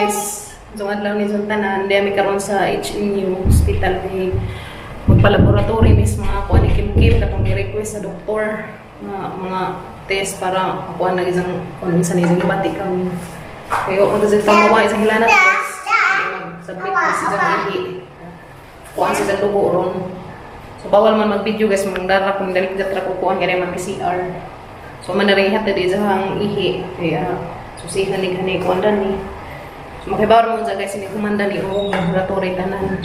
guys. Sungat lang ni Suntanan. Hindi kami karoon sa HMU hospital ni magpa-laboratory mismo ako ni Kim katong ni-request sa doktor mga test para makuha na isang kung minsan isang ibati kami. Kaya kung kasi tamawa isang hilanat guys, mag-submit na siya ihi. Kuhaan siya tubo ron. So bawal man mag-video guys, magdara kung dalik datra ko kuhaan kaya mag-PCR. So manarihat na di sa ihi. Kaya susihan ni gani kuhaan dani. So makibawar mo sa guys, ini kumanda ni o laboratory tanan.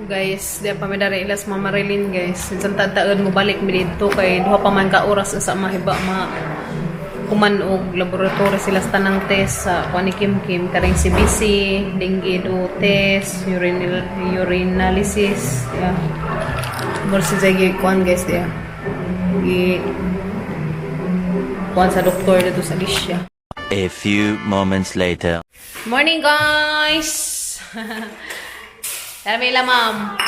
Guys, di pa may dari ilas mamarilin guys. Minsan tataon mo balik mi dito kay duha pa man ka oras sa mahiba kumanog laboratory sila sa tanang test sa kuan ni Kim karing CBC, dengue do test, urinalysis, yeah. Morsi sige kuan guys dia. Kuan sa doktor dito sa Lisya. A few moments later. Morning guys. Dami la ma'am.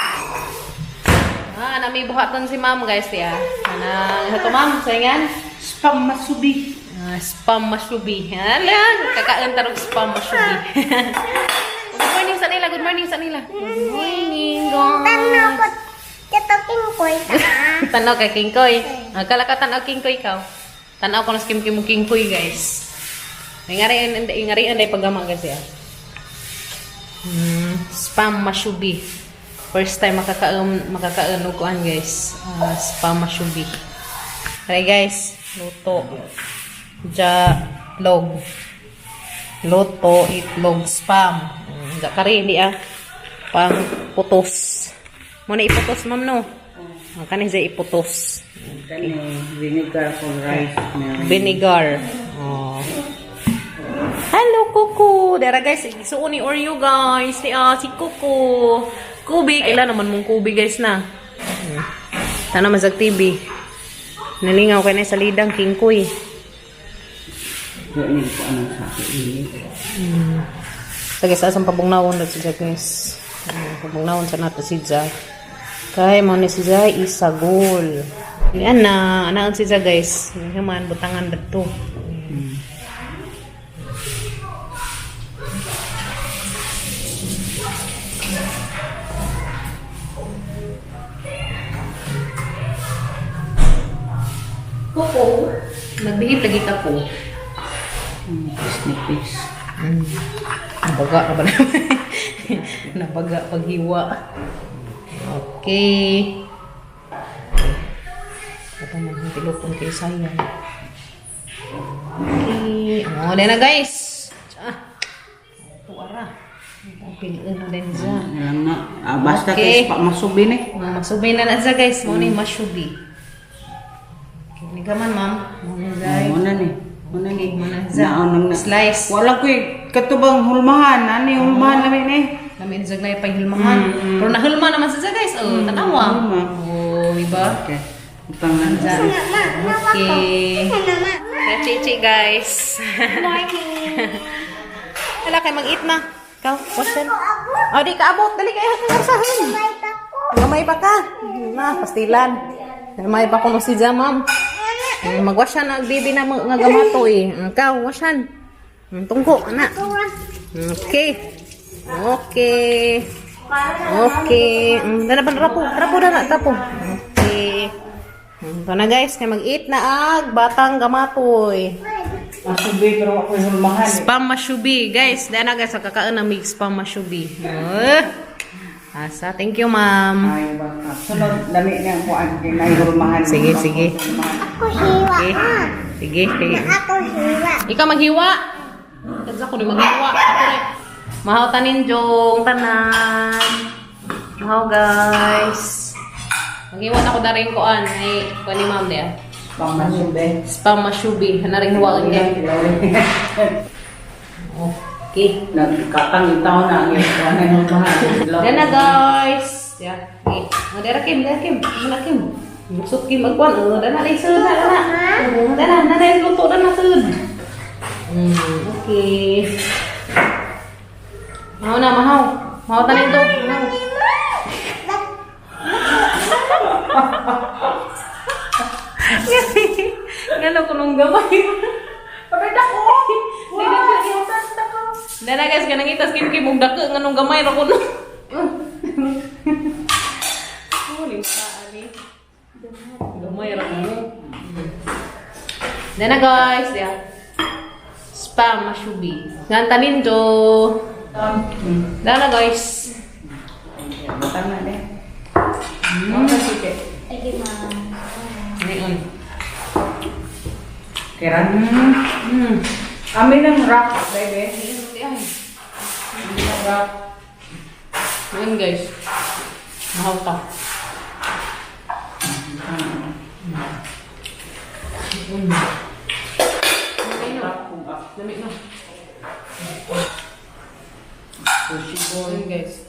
Nami buhaton si ma'am guys ya. Ito ma'am, sayangan. Spam masubi. Spam masubi. Hala, kakaan tarong spam masubi. Good morning sa nila, good morning sa nila. Good morning guys. Tanaw ko kito kingkoy ka. Tanaw kay kingkoy. Kala ka tanaw kingkoy ka. Tanaw ko na skim kingkoy guys. Ingari anday pagama guys ya. Spam masubi. First time makakaon kuan guys. Spam masubi. Okay guys, luto. Luto, itlog, spam. Kari hindi pang putos. Mo na iputos ma'am no. Kani sa iputos. Kani vinegar for rice. Vinegar. Oh. Hello, Kuku! Dara guys, isuon ni Oreo guys. Si Kuku. Kubi, kailan naman mong kubi guys na. Sana masag TV. Nalingaw kayo na sa lidang kingkoy. Yan ko anong sakit ini. So guys, asang pabungnawon na siya guys. Pabungnawon sa nato siya. Kaya mo ni siya isagol. Yan na, anaan siya guys. Human, butangan dito. Kuko, nagbihip lagi ka po. Snipis. Nabaga ka ba naman? Nabaga paghiwa. Okay. Ito mo, tilupon kayo sayang. Okay. O, na guys. Tuara. Piliin na din siya. Alam na. Basta Okay. kayo masubi ni. Masubi na siya guys. Muna yung masubi. Kini ka man ma'am. Muna guys. Muna ni. Muna ni. Muna siya. Naon na. Slice. Wala ko katubang hulmahan. Ano yung hulmahan namin eh? Lamin siya na yung pahilmahan. Pero nahulma naman siya guys. Tanawa. Hulma. Diba? Okay. Ipangan Diyan. Okay. Chichi guys. Wala kayo mag-eat na. Ikaw, question. Di ka abot. Dali kayo kasahin. Gamay pa ka. Na, pastilan. Gamay pa ko si ma'am. Magwasyan ang bibi na nga gamato eh. Ikaw, wasyan. Tungko, anak. Okay. Okay. Okay. Dala ba rapo? Rapo na. Okay. Ito na guys, kaya mag-eat na batang gamatoy. Masubi pero ako yung hulmahan. Spam masubi. Guys, dahil na guys, kakain na mix spam masubi. Asa, thank you ma'am. Ay, baka. Sunod, dami niya ako ang hulmahan. Sige. Ako hiwa. Sige. Ako hiwa. Ikaw maghiwa. Kasi ako rin maghiwa. Mahaw tanin jong tanan. Mahaw guys. Maghiwa na ko na rin ko ay kuha ni ma'am dia. Pamasubi. Spam masubi. Hanaring hiwaan niya. Okay. Nagkatang itaw na ang yung hulmahan. Yan na guys. Yeah. Okay. Dara Kim. Muna Kim. Busok Kim magkuhan. Dana na isud na. Dana na luto na nasud. Okay. Mahaw tanin to. Ngano ko nung gamay. Pabeda ko. Dana tas kim og dako nganong gamay ra kuno. Holy ali. Gamay ra kuno. Dana guys, ya. Spam mashubi. Ngantanin do. Dana guys. Batang na deh. Ngayon. Kiran. Kami ng wrap, baby. Wrap. Ngayon guys. Mahal ka. Lamig na. Sushi bowl. Ngayon guys.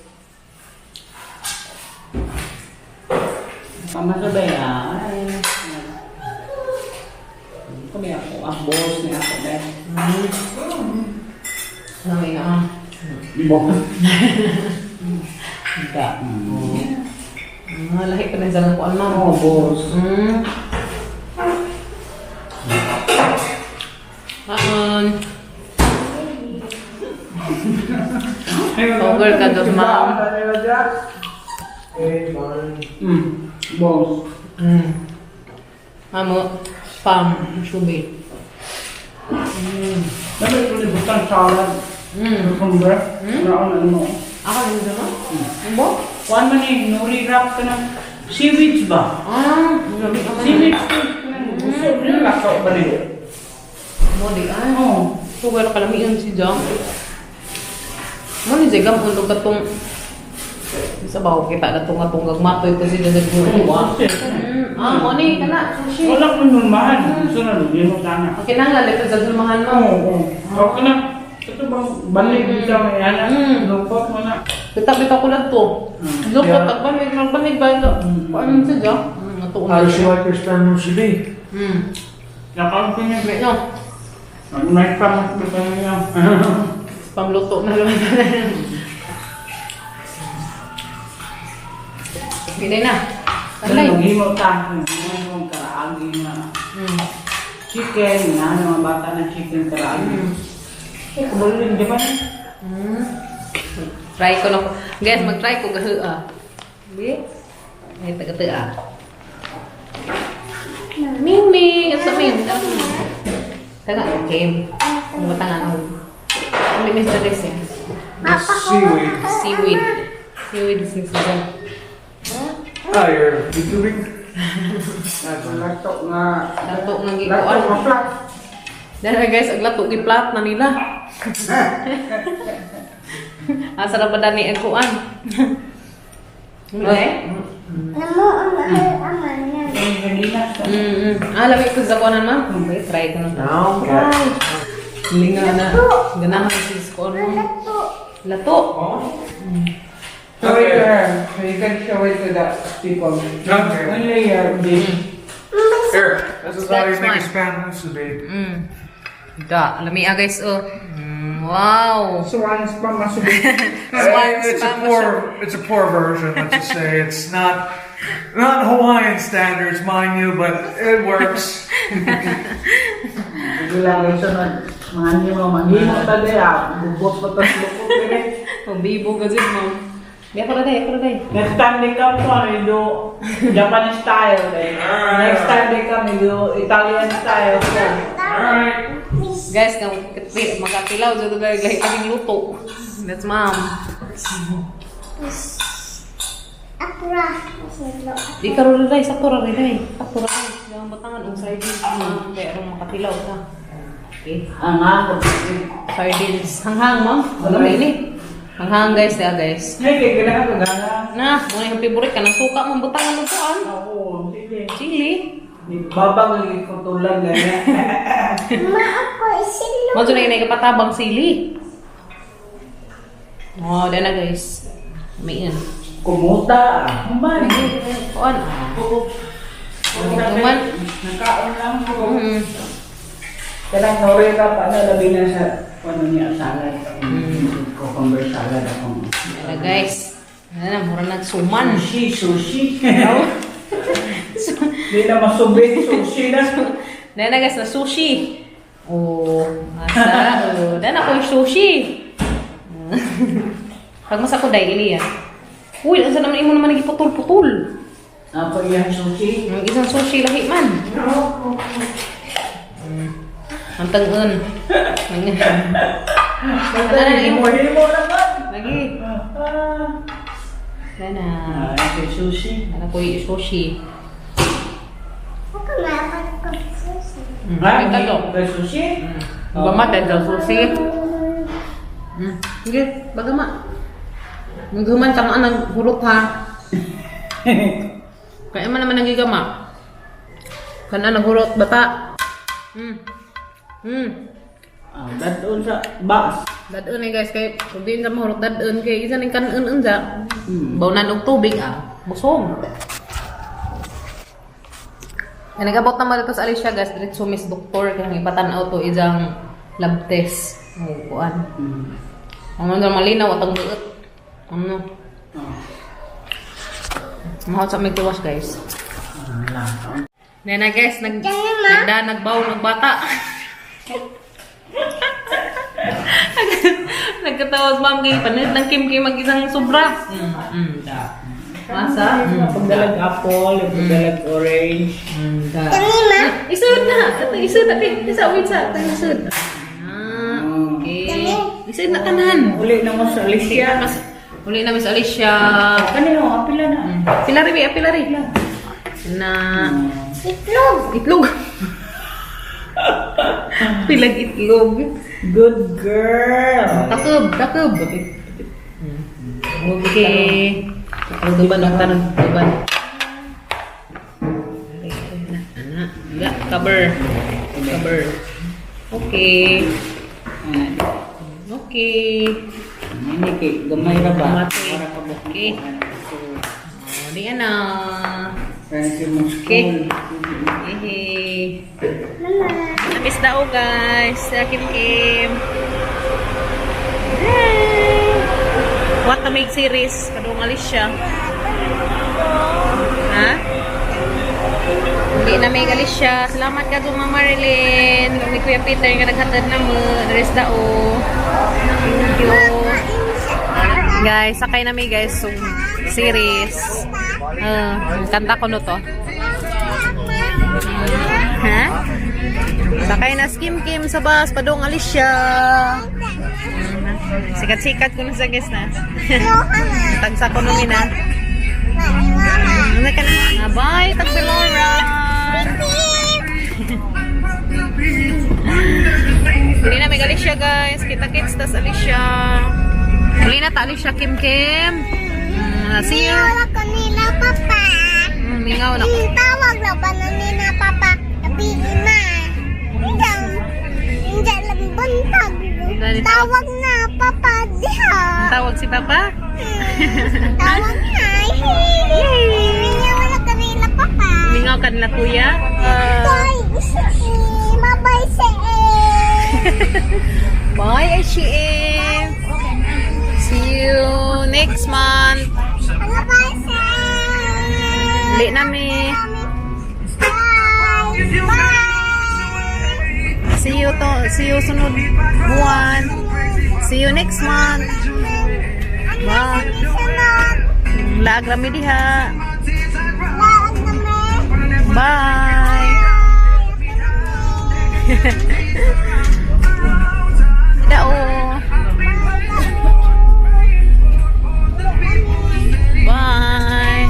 Pamasabay kami ako, ang boss niya ako dahil. Lamig na. Boss. Lahi ka na dyan ang kuan mo. Oo, boss. Power ka doon, ma'am. Boss. Amo, spam, shubi. Dapat ko libutan salad. Cucumber. Ano mo? Ako rin doon, no? Ano? Kuan man eh, nuri wrap ka ng seaweeds ba? Lamig naman. Seaweeds ko. Gusto nila lakaw ba nila? Mo di ay. Oo. Sugar ka lamig yun si Jong. Mo ni Jegam undo katong sa bawo kita katong gagmatoy ko si Jong Gurwa. Mo ni kana sushi. Wala ko nulmahan. Gusto na lugyan mo sana. Okay na nga leto sa dulmahan mo. Oo. Okay na. Ito bang balik dito may anak? Lupot mo na. Bita ko lang to. Lupot at panig ba ito? Paano si Jong? How does she like her spam musubi? Nakawag ko niya. Wait no. May pamat ko pa niya. Pamluto na lang. Hindi na. Talay. Maghimo tayo. Maghimo karaagi na. Chicken. Mga mga bata na chicken karaagi. Kabulin, di ba? Try ko na ko. Guys, mag-try ko gahu ah. Di? Ay, taga-taga ah. Ming Ming! Ang samin. Taga, okay. Ang batangan ako. Ang limis na rin siya. Seaweed. Seaweed. Seaweed is season. Oh, you're YouTubing? Lato nga. Lato ng Lato gikuan. nga flat. Dahil guys, ang lato giplat na nila. Asa na ba dani ang kuan? Okay? Lamig ko sa kuanan ma. Okay, try ko na. No. Okay. Linga na. Ganahan ko si kuan mo. Lato. Show it to her. So you can show it to the people. Okay. Only your dish. Here, this is how you That's make a mine. spam musubi. Da, lami guys oh. Wow. Swans pa masubi. It's a poor version. Let's just say it's not Hawaiian standards, mind you, but it works. Bilang sunod. Mga himo, manghimo ta diya. Bubot pa tas lukot dire. Bibo kasi mo. Ako na day. Next time they come to we do Japanese style. Next time they come we do Italian style. Alright. Guys, magkapilaw dito guys, kaming luto. That's mom. Di karon na day, sakto ra day. Sakto ra day. Yung batangan ang sardines pero makatilaw ta. Okay. Ang Sardines. Hanghang mo. Wala may ini. Hanghang guys, ya guys. Hey, kaya ka gana. Nah, muna yung favorite ka ng suka mong butangan mo kuan. Oo, sige. Chili. Babang lagi ko tulad na niya. Mo na inay kapatabang sili. Oh, dyan na guys. May yan. Kumuta. Kuman. Kuan. Kuman. Nakaon lang ko. Mm-hmm. Kailang nori ka pa na labi na sa ano niya salad. Cucumber salad ako. Dyan na guys. Yan na, mura nagsuman. Sushi. Hindi na masubit. Sushi na. Dyan na guys, na sushi. Oh, asa. Oh, dyan ako yung sushi. Pag masa ko dahil Iliya. Uy, asa naman imo naman nagiputol-putol. Apa yan, sushi? Ang isang sushi lahi man. Ang tag-un. Hindi mo naman. Lagi. Sana. Ito sushi. Ano ko yung sushi? Ay, Ito to. kay sushi? Bagamat ada sushi. Sige, bagamat. Naghuman ka nga ng hurot ha. Kaya man naman nagigama. Kana naghurot bata. Dadon sa bus. Dadun eh guys, kay kung di ka mahurot dadun kay isa ning kanon unsa. Bawnan og tubig busog. Ay nagabot naman dito sa Alicia guys, diretso Miss Doktor kay ipatan-aw to isang lab test. Ay kuan. Ang mga malinaw atong buot. Ano? Mahal sa may tuwas guys. Nena guys, nagbaw ng bata. Nagkatawas ma'am kay panid ng Kim mag-isang sobra. Masa? Pagdalag apple, pagdalag orange. Isud na! Isud na! Isawid sa! Isud! Okay. Isud na kanan! Uli na mo sa Alicia. Uli na Miss Alicia. Kanino, apila na. Pilari. Na... Itlog! Pilag itlog. Good girl. Takub. Okay. Tuban ang tanong. Tuban. Cover. Okay. Ini kay gamay ra ba? Mati. Para ka Okay. Di na. Para si mo Okay. school. Namiss daw guys. Sa Kim. Hi. What to make series? Kadung Alicia. Ha? Hindi na may Alicia. Salamat ka Mama Marilyn. Ni Kuya Peter nga naghatid na mo. Naris dao. Thank you. Guys, sakay na may guys yung series. Kanta ko no to. Ha? Sakay na Kim sa bus. Padung Alicia. Sikat-sikat ko na sa guys na. Tagsa ko nung ina. Ano ka na? Bye, Tagbiloran! Huli na may Alicia guys. Kita-kits tas Alicia. Huli na ta Alicia Kim. See you. Tawag ko nila, Papa. Mingaw na ko. Tawag na ba na nila, Papa? Sabihin na. Hindi lang buntag. Tawag na, Papa. Diha. Tawag si Papa? Tawag na. Wala ka nila, Papa. Mingaw ka nila kuya? Bye. Mabay sa Bye, HM. See you next month. Mabay sa Huli nami. Bye. See you sunod buwan. See you next month. Bye. Laag rami diha. Bye. Dao. Bye.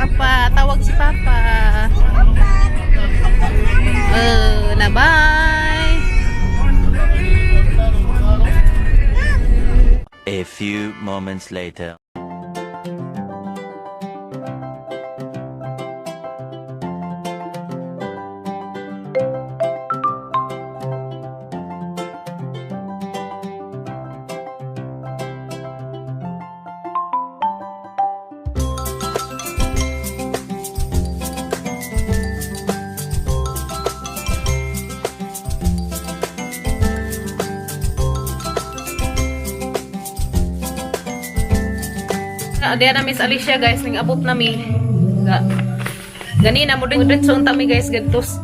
Papa, tawag si Papa. Na bye. A few moments later. Diyan na Miss Alicia guys, nag-abot na mi. Ganina mo din diretso ang tami guys gadtos.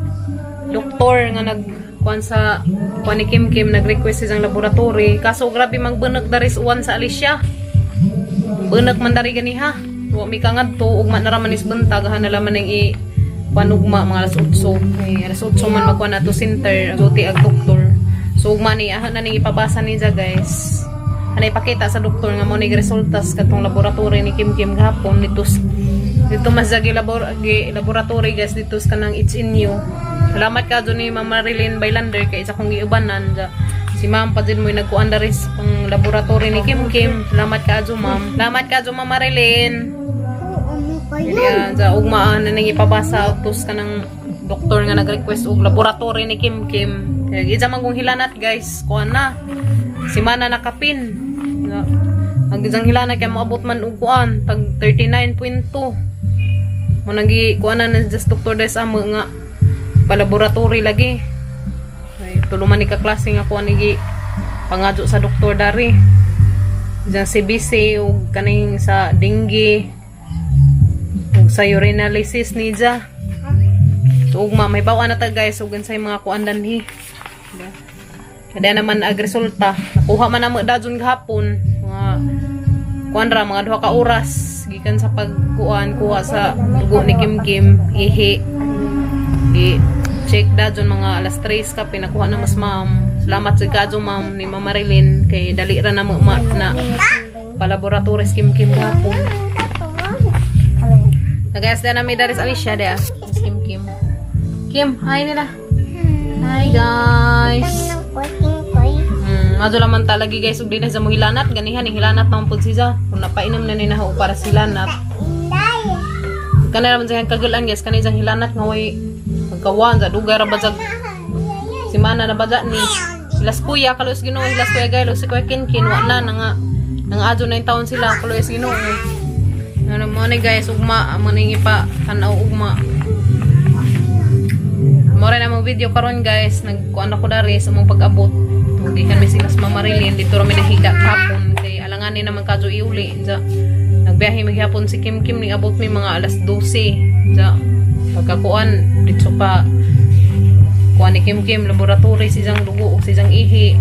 doktor nga nagkuan sa kuan ni Kim Kim nag-request isang laboratory kaso grabe magbeneg dari uwan sa Alicia. Beneg man dari ganiha. Wa mi kangad to ugma na raman is bentag hanalaman ning i kuan ugma mga alas 8. Ay alas 8 man magkuan ato center duty ag doktor. So ugma ni aha na ning ipabasa ni ja guys. Ana ipakita sa doktor nga mo ning resultas katong laboratory ni Kim Kim gahapon dito mas jagi laboratory guys dito sa kanang It's in You. Salamat ka ni Ma'am Marilyn Bailander kay isa kong giubanan ja. Si Ma'am pa din mo nagkuan dari sa pang laboratory ni Kim Kim. Salamat ka Ma'am. Salamat ka Ma'am Marilyn. Yan sa ugmaan na nang ipabasa utos ka ng doktor nga nag-request og laboratory ni Kim Kim. Kaya isa man kong hilanat guys, kuan na. Si Mana nakapin. Ang isang hilanat kaya maabot man og kuan tag 39.2. Mo nagi kuan na just doktor des amo nga pa laboratory lagi. Ay tuluman ni ka klase nga kuan nigi pangadyo sa doktor dari. Diyan CBC ug kaning sa dengue ug sa urinalysis ni ja. So ug may bawa na ta guys ug say mga kuan danhi. Kada naman ag resulta. Nakuha man namo dajon gahapon mga kuan ra mga 2 ka oras gikan sa pagkuan kuha sa dugo ni Kim Kim ihi. Di check dajon mga alas 3 ka pinakuha na mas ma'am. Salamat sa kadyo ma'am ni Ma'am Marilyn kay dali ra na mo na pa laboratories Kim Kim gahapon. Guys, na may dari sa Alicia dia. Kim Kim. Kim, hi nila. Hi guys. Madyo laman talagi guys ug dinay sa mo hilanat ganihan ni hilanat naman pud siya. Kung napainom na ni naho para sa hilanat. Kanay raman sa kagulan guys kanay sa hilanat nga way pagkawan sa dugay ra bazag. Si Mana na baga ni Hilas Kuya kalos Ginoo Hilas Kuya guys si Kuya Kinkin wa na nang adyo 9 taon sila kalos Ginoo. Ano mo ni guys ugma mo ning ipa tanaw ugma. Mora na mo video karon guys nagkuan ako dari sa mong pag-abot. Hindi kan may silas Ma'am Marilyn dito ra mi nahiga kapon kay alanganin naman kadyo iuli ja. Nagbiyahe mi gihapon si Kim Kim ni abot mi mga alas 12 ja. Pagkakuan dito pa kuan ni Kim Kim laboratory siyang dugo ug siyang ihi.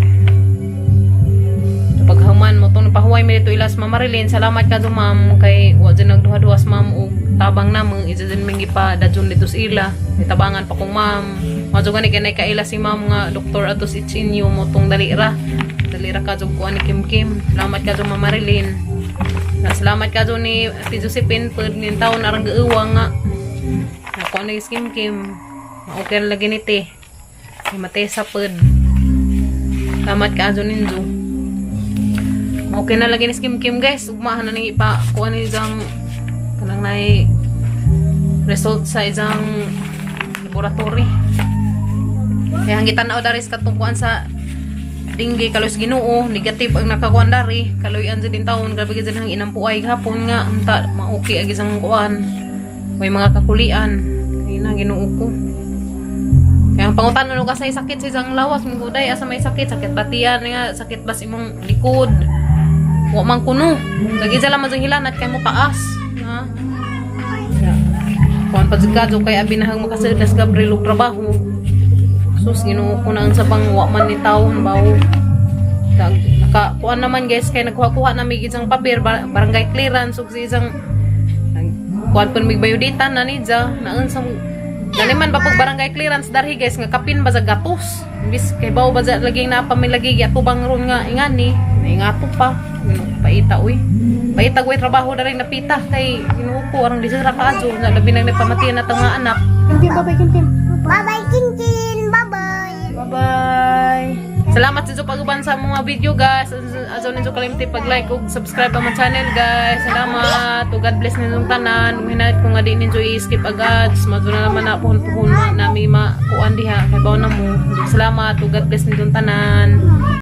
Paghaman mo tong pahuway mi dito ilas Ma'am Marilyn. Salamat kadyo ma'am kay wa din nagduha-duhas ma'am ug tabang namo isa din mingi pa dajon dito sa ila. Itabangan pa kong ma'am. Madyo gani kay kaila si ma'am nga doktor atos It's in You mo tong dalira. Dalira kadyo kuan ni Kim Kim. Salamat kadyo Ma'am Marilyn. Salamat kadyo ni Ate Josephine pud nin taon arang geuwang nga. Ako ni Kim Kim. Okay na lagi ni te. Matesa pud. Salamat kadyo ninyo. Okay na lagi ni Kim Kim guys. Ugma na ning ipa kuan ni jang kanang nay result sa isang laboratory. Kaya hangitan na o dari sa katungkuan sa dengue kaloy Ginoo negative ang nakakuan dari kaloy anjo din taon grabe gid hang inampuay gahapon nga unta ma-okay ag isang kuan may mga kakulian kay na Ginoo ko. Kaya ang pangutan no ka say sakit sa isang lawas mo guday asa may sakit batian nga sakit bas imong likod wa man kuno lagi sala man hilanat kay mo paas ha. Kuan pagkadto kay abi nahang makasedas Gabriel og trabaho. Sus Ginoo ko na ang sabang wa man ni taon baw. Naka kuan naman guys kay nagkuha na mig isang papel barangay clearance ug si isang kuan pun mig bayuditan na ni ja naon sa daliman ba pag barangay clearance darhi guys nga kapin ba sa gatos. Bis kay baw ba lagi na pamilagi atubang ron nga ingani naingato pa. Paita uy. Paita ko trabaho na rin napita kay Ginoo ko arang di sa kaadyo na labi nang nagpamatian na nga anak. Kintin bye-bye Kintin. Bye-bye, Kintin. Bye-bye. Bye-bye. Salamat sa pag-uban sa mga video guys. Asaw ninyo kalimti pag-like ug subscribe ang channel guys. Salamat. God bless ninyong tanan. Hinahit ko nga di ninyo i-skip agad. Madto na naman na puhon-puhon na nami makuan diha kay bawo na mo. Salamat. God bless ninyong tanan.